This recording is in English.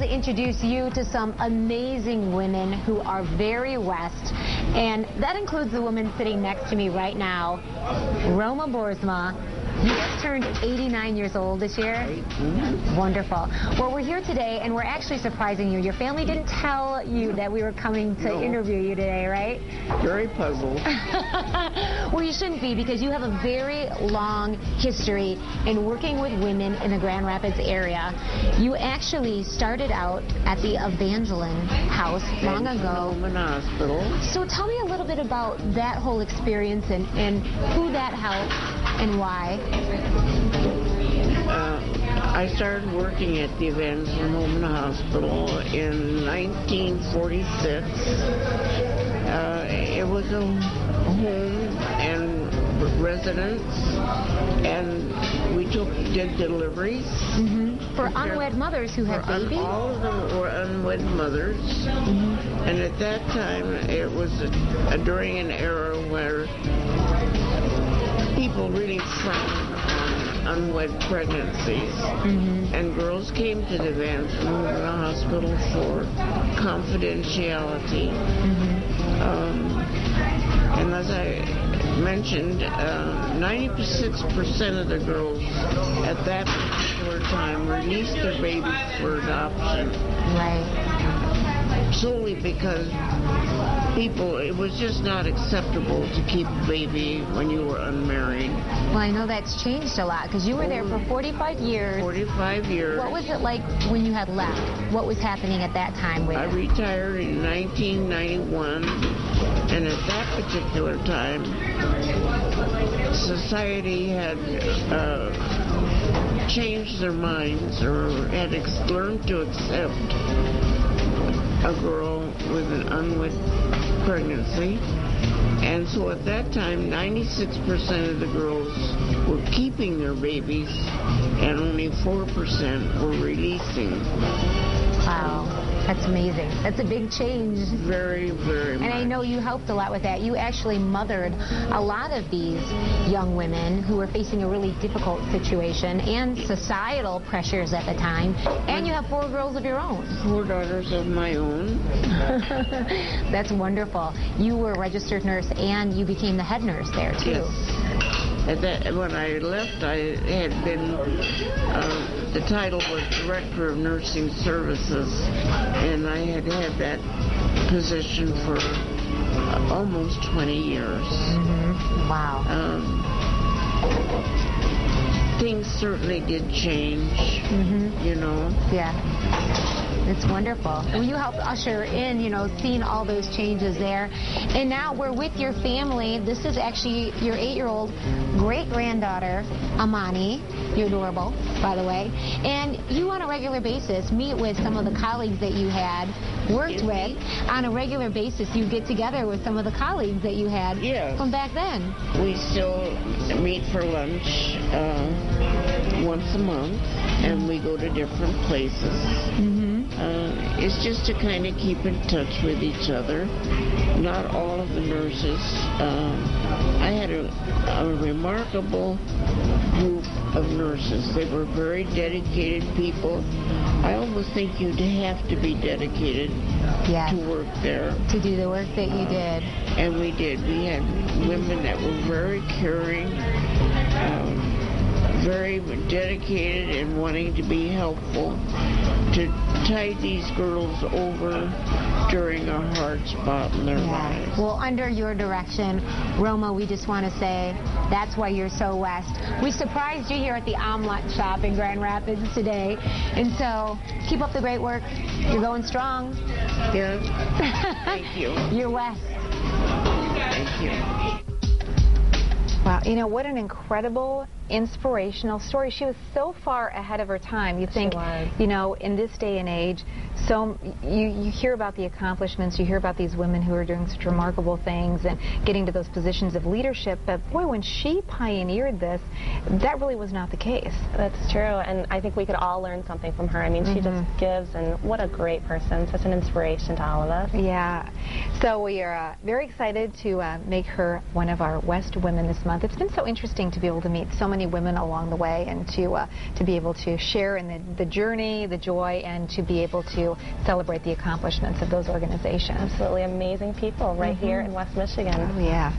to introduce you to some amazing women who are very West, and that includes the woman sitting next to me right now, Roma Boersma. You just turned 89 years old this year. Mm-hmm. Wonderful. Well, we're here today, and we're actually surprising you. Your family didn't tell you that we were coming to interview you today, right? Very puzzled. Well, you shouldn't be, because you have a very long history in working with women in the Grand Rapids area. You actually started out at the Evangeline House long ago. Woman Hospital. So tell me a little bit about that whole experience and who that helped and why. I started working at the Evangeline Woman Hospital in 1946. It was a home and residence, and we did deliveries. Mm-hmm. For unwed mothers who had babies? All of them were unwed mothers. Mm-hmm. And at that time, it was during an era where people really frowned on unwed pregnancies. Mm-hmm. And girls came to the Evangeline Woman Hospital for confidentiality. Mm-hmm. And as I mentioned, 96% of the girls at that particular time released their babies for adoption. Right. Solely because it was just not acceptable to keep a baby when you were unmarried. Well, I know that's changed a lot, because you were there for 45 years. 45 years. What was it like when you had left? What was happening at that time with I retired in 1991, and at that particular time, society had changed their minds, or had learned to accept a girl with an unwed pregnancy. And so at that time, 96% of the girls were keeping their babies, and only 4% were releasing. Wow, that's amazing. That's a big change. Very, very much. And I know you helped a lot with that. You actually mothered a lot of these young women who were facing a really difficult situation and societal pressures at the time. And you have 4 girls of your own. 4 daughters of my own. That's wonderful. You were a registered nurse, and you became the head nurse there, too. Yes. When I left, I had been, the title was Director of Nursing Services, and I had that position for almost 20 years. Mm-hmm. Wow. Things certainly did change, you know. Yeah. It's wonderful. Well, you helped usher in, seeing all those changes there. And now we're with your family. This is actually your 8-year-old great-granddaughter, Amani. You're adorable, by the way. And you, on a regular basis, meet with some of the colleagues that you had worked with. On a regular basis, you get together with some of the colleagues that you had from back then. We still meet for lunch once a month, and we go to different places. Mm-hmm. It's just to kind of keep in touch with each other. Not all of the nurses. I had a remarkable group of nurses. They were very dedicated people. I almost think you'd have to be dedicated to work there. To do the work that you did. And we did. We had women that were very caring, very dedicated and wanting to be helpful, to tide these girls over during a hard spot in their lives. Well, under your direction, Roma, we just want to say that's why you're so West. We surprised you here at the omelet shop in Grand Rapids today. And so keep up the great work. You're going strong. Yeah. Thank you. You're West. Thank you. Wow, what an incredible, inspirational story. She was so far ahead of her time. You think, in this day and age, so you hear about the accomplishments, you hear about these women who are doing such remarkable things and getting to those positions of leadership, but boy, when she pioneered this, that really was not the case. That's true, and I think we could all learn something from her. I mean, she just gives, and what a great person, such an inspiration to all of us. Yeah, so we are very excited to make her one of our West Women this month. It's been so interesting to be able to meet so many many women along the way, and to be able to share in the journey, the joy, and to be able to celebrate the accomplishments of those organizations. Absolutely amazing people right here in West Michigan. Oh, yeah.